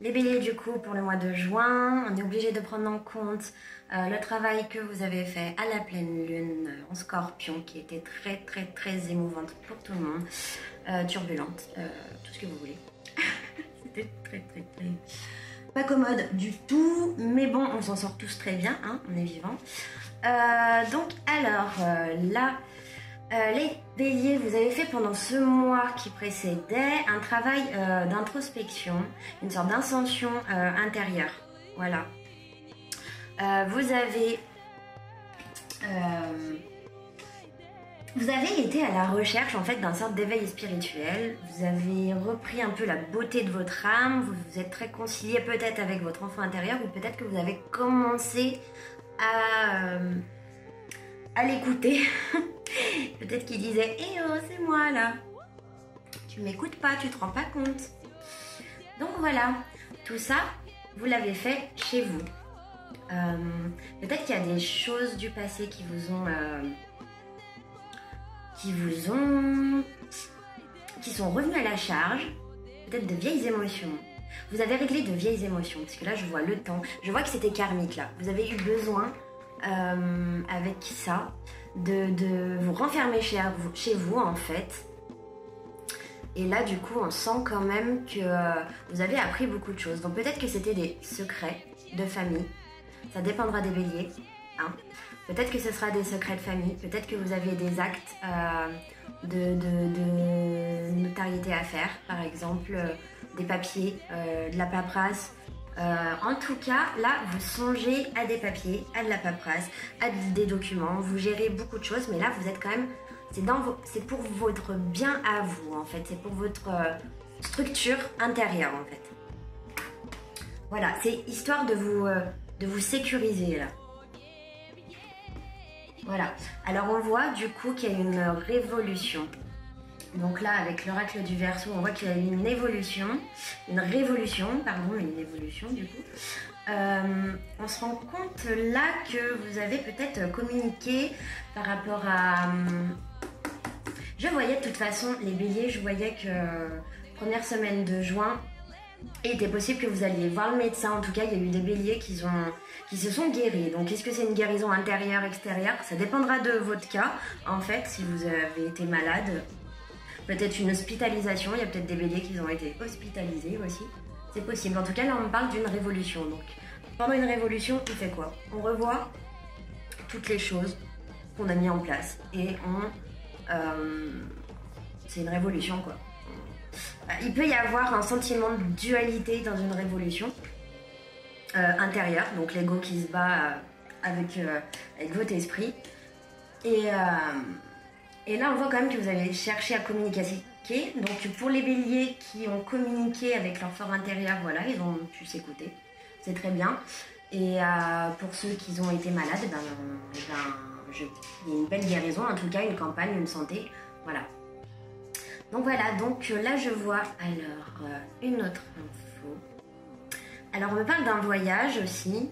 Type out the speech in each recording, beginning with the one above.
Les béliers, du coup, pour le mois de juin, on est obligé de prendre en compte le travail que vous avez fait à la pleine lune en scorpion, qui était très émouvante pour tout le monde, turbulente, tout ce que vous voulez. C'était très pas commode du tout, mais bon, on s'en sort tous très bien, hein, on est vivant. Donc alors, là, les béliers, vous avez fait pendant ce mois qui précédait un travail d'introspection, une sorte d'ascension intérieure. Voilà. Vous avez été à la recherche en fait d'un sorte d'éveil spirituel. Vous avez repris un peu la beauté de votre âme. Vous vous êtes réconcilié peut-être avec votre enfant intérieur, ou peut-être que vous avez commencé à l'écouter. Peut-être qu'il disait « Eh oh, c'est moi là !» Tu m'écoutes pas, tu te rends pas compte. Donc voilà, tout ça, vous l'avez fait chez vous. Peut-être qu'il y a des choses du passé qui sont revenues à la charge. Peut-être de vieilles émotions. Vous avez réglé de vieilles émotions, parce que là je vois le temps. Je vois que c'était karmique là. Vous avez eu besoin, avec ça, de vous renfermer chez vous en fait. Et là du coup on sent quand même que vous avez appris beaucoup de choses. Donc peut-être que c'était des secrets de famille. Ça dépendra des béliers. Hein. Peut-être que ce sera des secrets de famille. Peut-être que vous avez des actes de notariété à faire. Par exemple des papiers, de la paperasse. En tout cas, là, vous songez à des papiers, à de la paperasse, à des documents. Vous gérez beaucoup de choses, mais là, vous êtes quand même... C'est pour votre bien à vous, en fait. C'est pour votre structure intérieure, en fait. Voilà, c'est histoire de vous sécuriser, là. Voilà. Alors, on voit, du coup, qu'il y a une révolution. Donc là, avec l'oracle du Verseau, on voit qu'il y a une évolution, une révolution, pardon, une évolution du coup. On se rend compte là que vous avez peut-être communiqué par rapport à... Je voyais de toute façon, les béliers, je voyais que première semaine de juin, il était possible que vous alliez voir le médecin. En tout cas, il y a eu des béliers qui se sont guéris. Donc, est-ce que c'est une guérison intérieure, extérieure? Ça dépendra de votre cas, en fait, si vous avez été malade. Peut-être une hospitalisation, il y a peut-être des béliers qui ont été hospitalisés aussi. C'est possible. En tout cas, là, on me parle d'une révolution. Donc, pendant une révolution, on fait quoi? On revoit toutes les choses qu'on a mis en place. Et c'est une révolution, quoi. Il peut y avoir un sentiment de dualité dans une révolution intérieure. Donc, l'ego qui se bat avec votre esprit. Et là, on voit quand même que vous avez cherché à communiquer. Donc, pour les béliers qui ont communiqué avec leur fort intérieur, voilà, ils ont pu s'écouter. C'est très bien. Et pour ceux qui ont été malades, il y a une belle guérison, en tout cas, une campagne, une santé. Voilà. Donc voilà, donc là, je vois alors une autre info. Alors, on me parle d'un voyage aussi.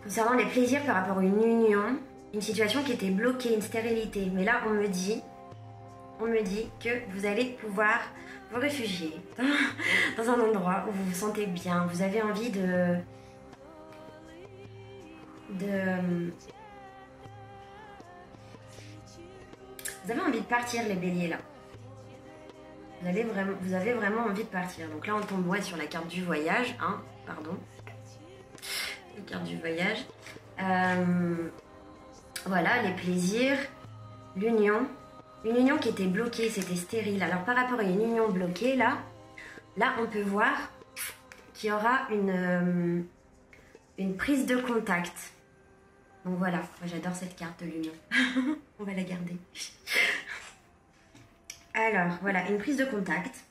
Concernant les plaisirs par rapport à une union. Une situation qui était bloquée, une stérilité. Mais là, on me dit que vous allez pouvoir vous réfugier dans un endroit où vous vous sentez bien. Vous avez envie vous avez envie de partir, les béliers, là. Vous avez vraiment envie de partir. Donc là, on tombe sur la carte du voyage. Hein, pardon. La carte du voyage. Voilà, les plaisirs, l'union. Une union qui était bloquée, c'était stérile. Alors par rapport à une union bloquée, là on peut voir qu'il y aura une prise de contact. Donc voilà, moi j'adore cette carte de l'union. On va la garder. Alors voilà, une prise de contact,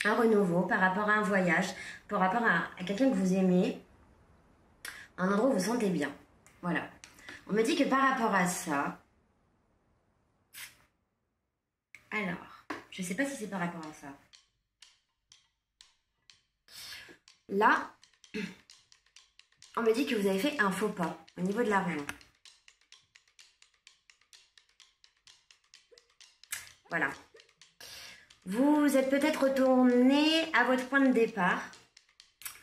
un renouveau par rapport à un voyage, par rapport à quelqu'un que vous aimez, un endroit où vous vous sentez bien. Voilà. On me dit que par rapport à ça... Alors, je ne sais pas si c'est par rapport à ça. Là, on me dit que vous avez fait un faux pas au niveau de l'argent. Voilà. Vous êtes peut-être retourné à votre point de départ.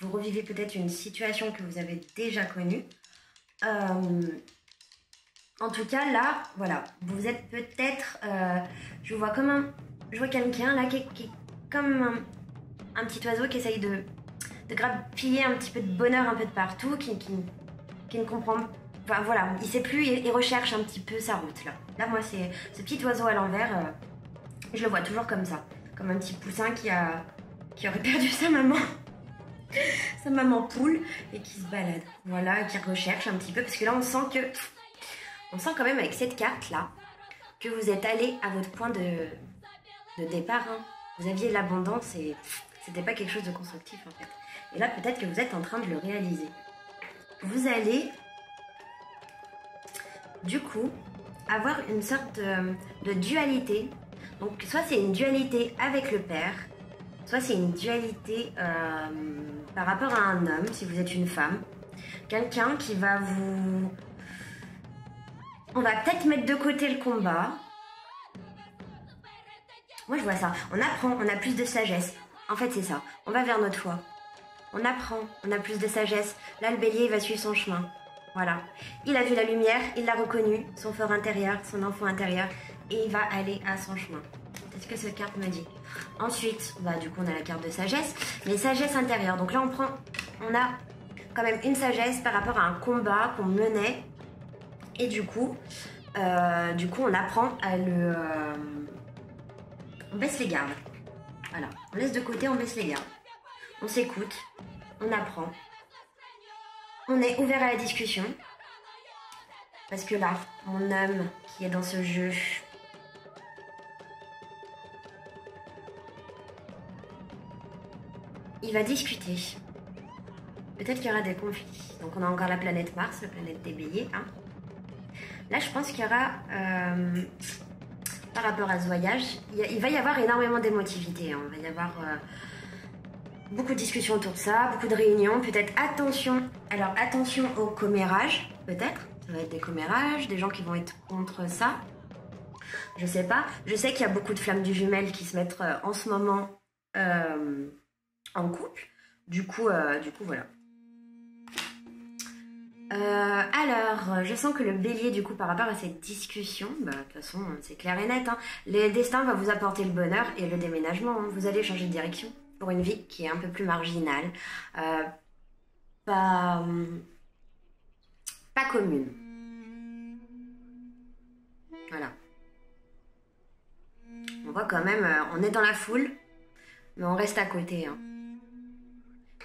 Vous revivez peut-être une situation que vous avez déjà connue. En tout cas, là, voilà, vous êtes peut-être... je vois quelqu'un là qui est comme un petit oiseau qui essaye de grappiller un petit peu de bonheur un peu de partout, qui ne comprend pas. Enfin, voilà, il sait plus, il recherche un petit peu sa route là. Là, moi, c'est ce petit oiseau à l'envers, je le vois toujours comme ça. Comme un petit poussin qui aurait perdu sa maman. Sa maman poule et qui se balade. Voilà, qui recherche un petit peu. Parce que là, on sent quand même avec cette carte là que vous êtes allé à votre point de départ. Hein. Vous aviez l'abondance et c'était pas quelque chose de constructif en fait. Et là, peut-être que vous êtes en train de le réaliser. Vous allez, du coup, avoir une sorte de dualité. Donc, soit c'est une dualité avec le père, soit c'est une dualité par rapport à un homme, si vous êtes une femme. Quelqu'un qui va vous... On va peut-être mettre de côté le combat. Moi, je vois ça. On apprend, on a plus de sagesse. En fait, c'est ça. On va vers notre foi. On apprend, on a plus de sagesse. Là, le bélier, il va suivre son chemin. Voilà. Il a vu la lumière, il l'a reconnu, son fort intérieur, son enfant intérieur, et il va aller à son chemin. C'est ce que cette carte me dit. Ensuite, bah, du coup, on a la carte de sagesse, mais sagesse intérieure. Donc là, on a quand même une sagesse par rapport à un combat qu'on menait, et du coup, on apprend à le... on baisse les gardes. Voilà. On laisse de côté, on baisse les gardes. On s'écoute, on apprend. On est ouvert à la discussion. Parce que là, mon homme qui est dans ce jeu... il va discuter. Peut-être qu'il y aura des conflits. Donc on a encore la planète Mars, la planète des béliers. Hein. Là, je pense qu'il y aura... par rapport à ce voyage, il va y avoir énormément d'émotivité. Hein. Il va y avoir... beaucoup de discussions autour de ça, beaucoup de réunions, peut-être attention. Alors attention aux commérages, peut-être. Ça va être des commérages, des gens qui vont être contre ça. Je sais pas. Je sais qu'il y a beaucoup de flammes du jumelle qui se mettent en ce moment en couple. Du coup, voilà. Alors, je sens que le bélier, du coup, par rapport à cette discussion, bah, de toute façon, c'est clair et net. Hein, le destin va vous apporter le bonheur et le déménagement. Hein, vous allez changer de direction pour une vie qui est un peu plus marginale, pas commune. Voilà. On voit quand même, on est dans la foule, mais on reste à côté. Hein.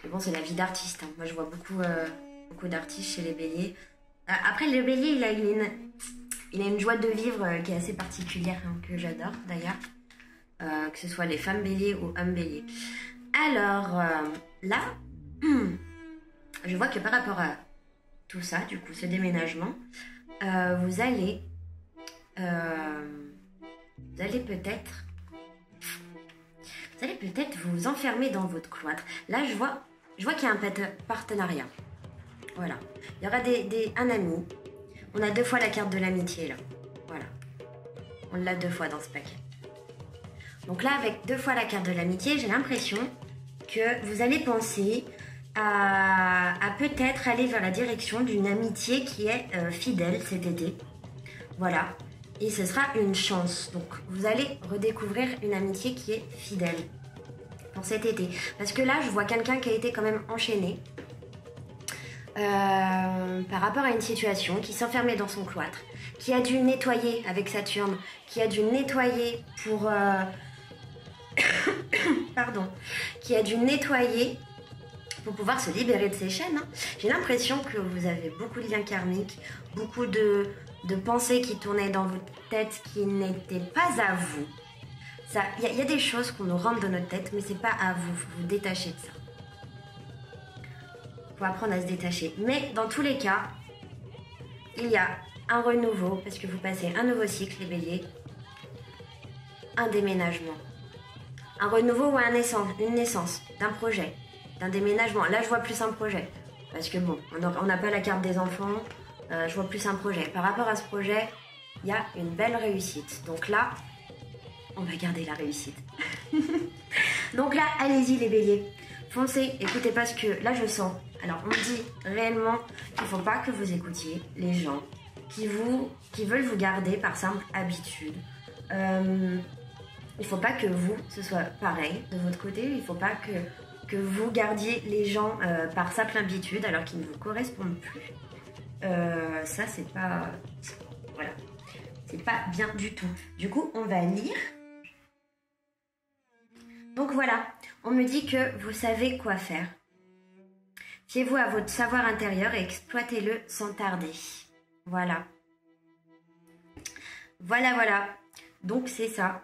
Mais bon, c'est la vie d'artiste. Hein. Moi, je vois beaucoup d'artistes chez les béliers. Après, le bélier, il a une joie de vivre qui est assez particulière, hein, que j'adore d'ailleurs. Que ce soit les femmes béliers ou hommes béliers. Alors, là, je vois que par rapport à tout ça, du coup, ce déménagement, vous allez peut-être vous enfermer dans votre cloître. Là, je vois qu'il y a un partenariat. Voilà. Il y aura un ami. On a 2 fois la carte de l'amitié, là. Voilà. On l'a 2 fois dans ce paquet. Donc là, avec 2 fois la carte de l'amitié, j'ai l'impression que vous allez penser à peut-être aller vers la direction d'une amitié qui est fidèle cet été. Voilà. Et ce sera une chance. Donc, vous allez redécouvrir une amitié qui est fidèle pour cet été. Parce que là, je vois quelqu'un qui a été quand même enchaîné par rapport à une situation, qui s'enfermait dans son cloître, qui a dû nettoyer avec Saturne, qui a dû nettoyer pour... pardon, qui a dû nettoyer pour pouvoir se libérer de ses chaînes. Hein. J'ai l'impression que vous avez beaucoup de liens karmiques, beaucoup de pensées qui tournaient dans votre tête qui n'étaient pas à vous. Il y a des choses qu'on nous rentre dans notre tête, mais c'est pas à vous. Faut vous détacher de ça. Faut apprendre à se détacher. Mais dans tous les cas, il y a un renouveau, parce que vous passez un nouveau cycle, les béliers, un déménagement. Un renouveau ou une naissance d'un projet, d'un déménagement. Là, je vois plus un projet. Parce que bon, on n'a pas la carte des enfants. Je vois plus un projet. Par rapport à ce projet, il y a une belle réussite. Donc là, on va garder la réussite. Donc là, allez-y les béliers, foncez, écoutez pas ce que... Là, je sens. Alors, on me dit réellement qu'il ne faut pas que vous écoutiez les gens qui veulent vous garder par simple habitude. Il ne faut pas que vous, ce soit pareil de votre côté. Il ne faut pas que vous gardiez les gens par simple habitude alors qu'ils ne vous correspondent plus. Ça, c'est pas... Voilà. C'est pas bien du tout. Du coup, on va lire. Donc voilà, on me dit que vous savez quoi faire. Fiez-vous à votre savoir intérieur et exploitez-le sans tarder. Voilà. Voilà. Donc c'est ça.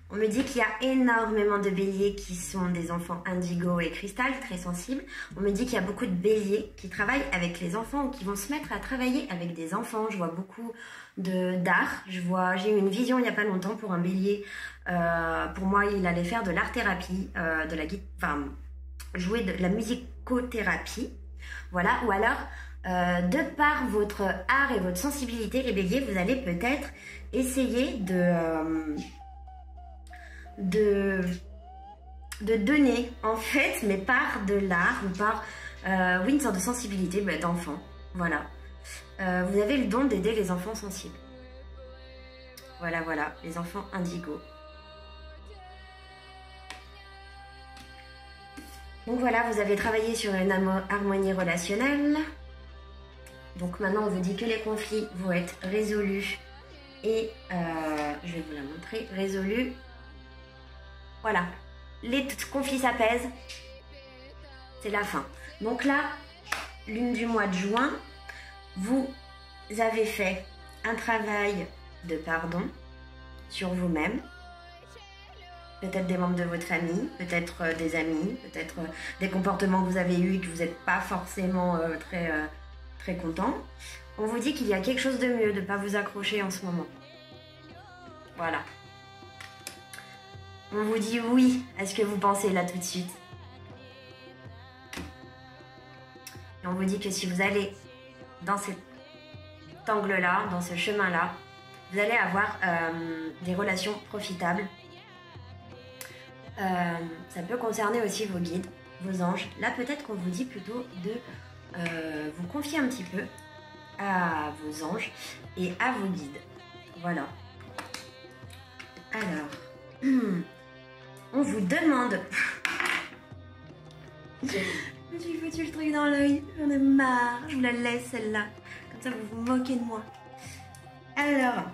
On me dit qu'il y a énormément de béliers qui sont des enfants indigo et cristal, très sensibles. On me dit qu'il y a beaucoup de béliers qui travaillent avec les enfants ou qui vont se mettre à travailler avec des enfants. Je vois beaucoup d'art. J'ai eu une vision il n'y a pas longtemps pour un bélier. Pour moi, il allait faire de l'art-thérapie, jouer de la musicothérapie. Voilà. Ou alors, de par votre art et votre sensibilité, les béliers, vous allez peut-être essayer de donner en fait, mais par de l'art ou par oui, une sorte de sensibilité d'enfant. Voilà. Vous avez le don d'aider les enfants sensibles. Voilà, les enfants indigo. Donc voilà, vous avez travaillé sur une harmonie relationnelle. Donc maintenant, on vous dit que les conflits vont être résolus et je vais vous la montrer, résolus. Voilà, les conflits s'apaisent, c'est la fin. Donc là, lune du mois de juin, vous avez fait un travail de pardon sur vous-même, peut-être des membres de votre famille, peut-être des amis, peut-être des comportements que vous avez eus et que vous n'êtes pas forcément très content. On vous dit qu'il y a quelque chose de mieux, de ne pas vous accrocher en ce moment. Voilà. On vous dit oui à ce que vous pensez là tout de suite. Et on vous dit que si vous allez dans cet angle-là, dans ce chemin-là, vous allez avoir des relations profitables. Ça peut concerner aussi vos guides, vos anges. Là, peut-être qu'on vous dit plutôt de vous confier un petit peu à vos anges et à vos guides. Voilà. Alors... On vous demande... Je me suis foutu le truc dans l'œil. J'en ai marre. Je vous la laisse celle-là. Comme ça, vous vous moquez de moi. Alors...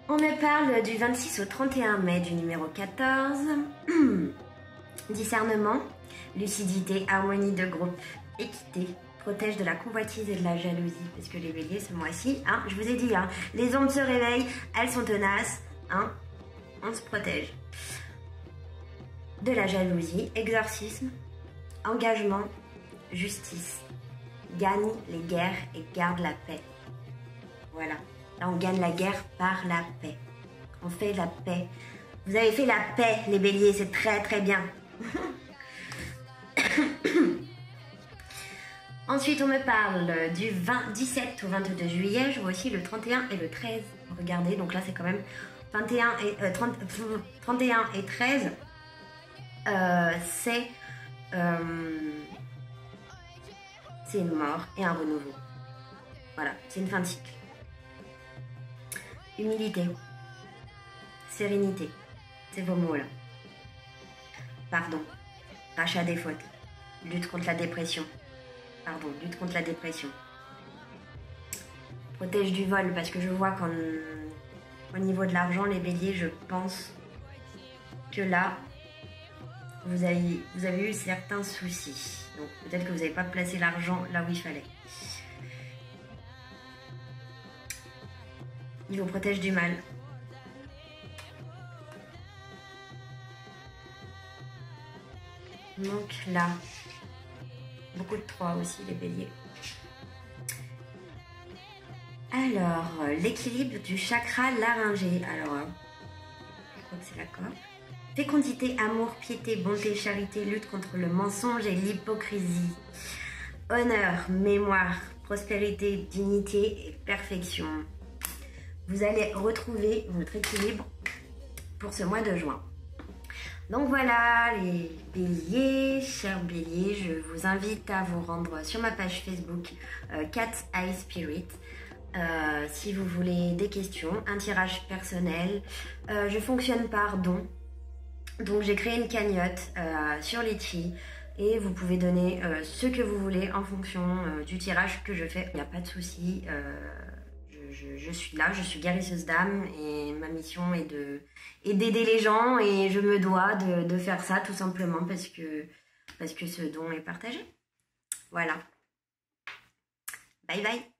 On me parle du 26 au 31 mai du numéro 14. Discernement, lucidité, harmonie de groupe, équité, protège de la convoitise et de la jalousie. Parce que les béliers, ce mois-ci, hein, je vous ai dit, hein, les ondes se réveillent, elles sont tenaces, hein. On se protège. De la jalousie, exorcisme, engagement, justice. Gagne les guerres et garde la paix. Voilà. Là, on gagne la guerre par la paix. On fait la paix. Vous avez fait la paix, les béliers, c'est très bien. Ensuite, on me parle du 17 au 22 juillet. Je vois aussi le 31 et le 13. Regardez, donc là, c'est quand même... 31 et 13, c'est une mort et un renouveau. Voilà, c'est une fin de cycle. Humilité, sérénité, c'est vos mots là. Pardon, rachat des fautes, lutte contre la dépression. Pardon, lutte contre la dépression. Protège du vol, parce que je vois qu'en... Au niveau de l'argent, les béliers, je pense que là, vous avez eu certains soucis. Donc peut-être que vous n'avez pas placé l'argent là où il fallait. Il vous protège du mal. Donc là, beaucoup de 3 aussi, les béliers. Alors, l'équilibre du chakra laryngé. Alors, je crois que c'est la corde. Fécondité, amour, piété, bonté, charité, lutte contre le mensonge et l'hypocrisie. Honneur, mémoire, prospérité, dignité et perfection. vous allez retrouver votre équilibre pour ce mois de juin. Donc voilà les béliers, chers béliers, je vous invite à vous rendre sur ma page Facebook Cat's Eye Spirit. Si vous voulez des questions, un tirage personnel, je fonctionne par don. Donc j'ai créé une cagnotte sur Litchi et vous pouvez donner ce que vous voulez en fonction du tirage que je fais. Il n'y a pas de souci, je suis là, je suis guérisseuse d'âme et ma mission est d'aider les gens et je me dois de faire ça tout simplement parce que ce don est partagé. Voilà. Bye bye.